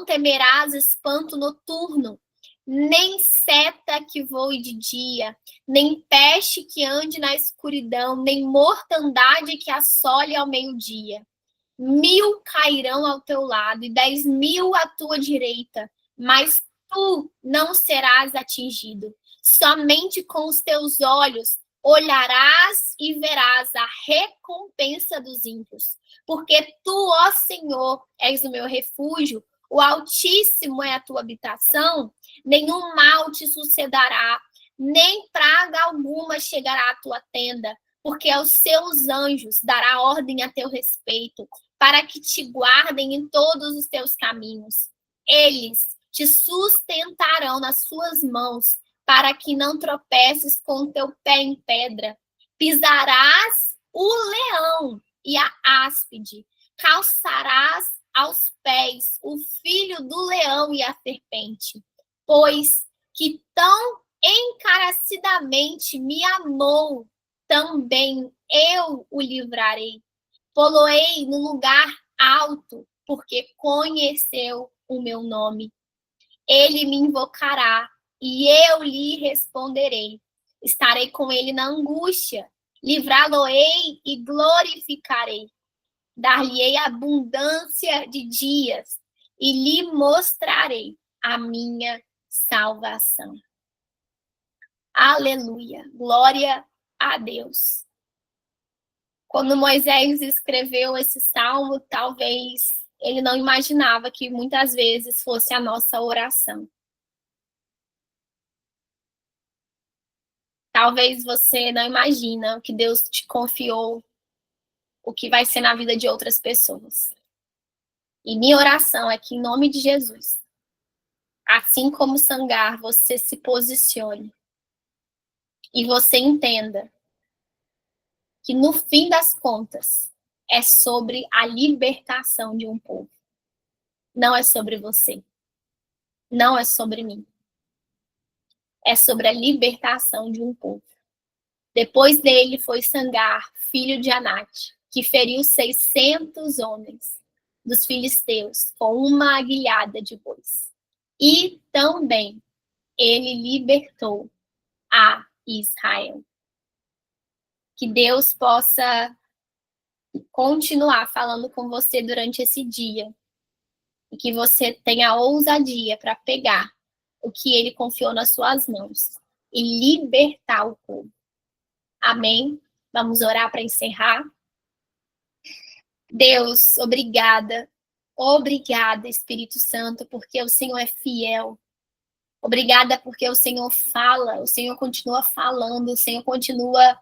temerás espanto noturno, nem seta que voe de dia, nem peste que ande na escuridão, nem mortandade que assole ao meio-dia. 1.000 cairão ao teu lado e 10.000 à tua direita, mas tu não serás atingido. Somente com os teus olhos olharás e verás a recompensa dos ímpios. Porque tu, ó Senhor, és o meu refúgio, o Altíssimo é a tua habitação, nenhum mal te sucederá, nem praga alguma chegará à tua tenda, porque aos seus anjos dará ordem a teu respeito, para que te guardem em todos os teus caminhos. Eles te sustentarão nas suas mãos, para que não tropeces com o teu pé em pedra. Pisarás o leão e a áspide, calçarás aos pés o filho do leão e a serpente. Pois que tão encarecidamente me amou, também eu o livrarei. Poloei no lugar alto, porque conheceu o meu nome. Ele me invocará e eu lhe responderei. Estarei com ele na angústia, livrá-lo-ei e glorificarei. Dar-lhe-ei abundância de dias e lhe mostrarei a minha salvação. Aleluia, glória a Deus. Quando Moisés escreveu esse salmo, talvez ele não imaginava que muitas vezes fosse a nossa oração. Talvez você não imagina o que Deus te confiou o que vai ser na vida de outras pessoas. E minha oração é que, em nome de Jesus, assim como Sangar, você se posicione e você entenda que, no fim das contas, é sobre a libertação de um povo. Não é sobre você. Não é sobre mim. É sobre a libertação de um povo. Depois dele foi Sangar, filho de Anate, que feriu 600 homens dos filisteus com uma aguilhada de bois. E também ele libertou a Israel. Que Deus possa continuar falando com você durante esse dia. E que você tenha ousadia para pegar o que ele confiou nas suas mãos e libertar o povo. Amém? Vamos orar para encerrar. Deus, obrigada. Obrigada, Espírito Santo, porque o Senhor é fiel. Obrigada porque o Senhor fala, o Senhor continua falando, o Senhor continua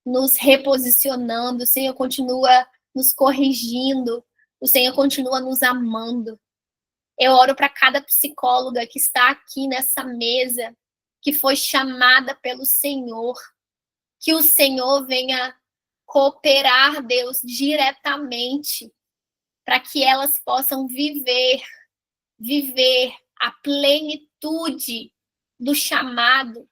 nos reposicionando, o Senhor continua nos corrigindo, o Senhor continua nos amando. Eu oro para cada psicóloga que está aqui nessa mesa, que foi chamada pelo Senhor, que o Senhor venha cooperar, Deus, diretamente, para que elas possam viver a plenitude do chamado,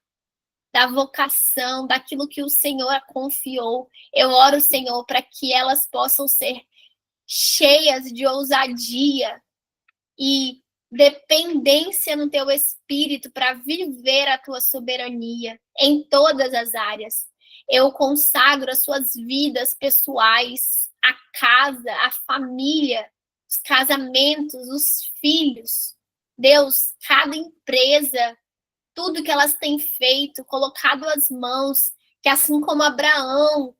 da vocação, daquilo que o Senhor confiou. Eu oro, Senhor, para que elas possam ser cheias de ousadia e dependência no teu espírito para viver a tua soberania em todas as áreas. Eu consagro as suas vidas pessoais, a casa, a família, os casamentos, os filhos. Deus, cada empresa, tudo que elas têm feito, colocado as mãos, que assim como Abraão,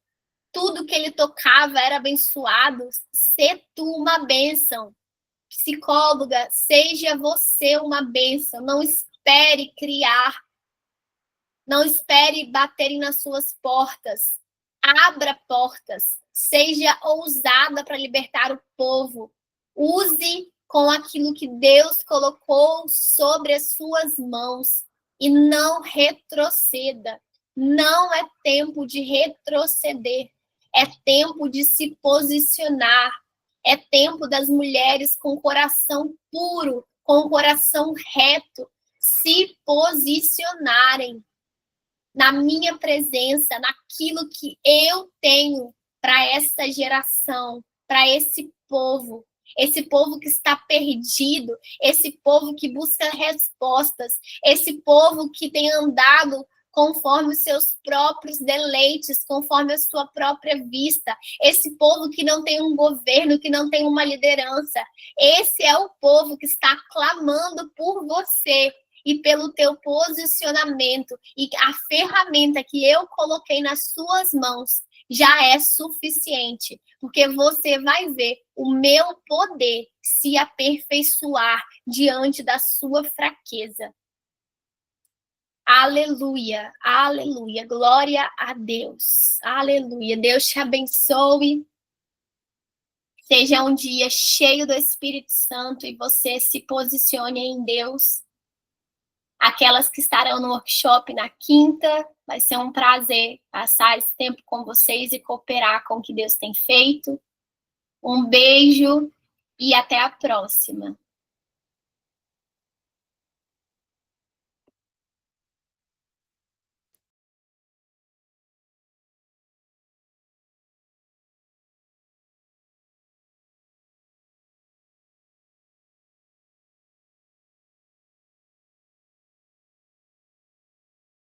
tudo que ele tocava era abençoado. Sê tu uma bênção. Psicóloga, seja você uma bênção. Não espere criar. Não espere baterem nas suas portas. Abra portas. Seja ousada para libertar o povo. Use com aquilo que Deus colocou sobre as suas mãos. E não retroceda. Não é tempo de retroceder. É tempo de se posicionar. É tempo das mulheres com coração puro, com coração reto, se posicionarem na minha presença, naquilo que eu tenho para essa geração, para esse povo que está perdido, esse povo que busca respostas, esse povo que tem andado conforme os seus próprios deleites, conforme a sua própria vista, esse povo que não tem um governo, que não tem uma liderança. Esse é o povo que está clamando por você e pelo teu posicionamento, e a ferramenta que eu coloquei nas suas mãos já é suficiente, porque você vai ver o meu poder se aperfeiçoar diante da sua fraqueza. Aleluia, aleluia, glória a Deus, aleluia. Deus te abençoe. Seja um dia cheio do Espírito Santo e você se posicione em Deus. Aquelas que estarão no workshop na quinta, vai ser um prazer passar esse tempo com vocês e cooperar com o que Deus tem feito. Um beijo e até a próxima.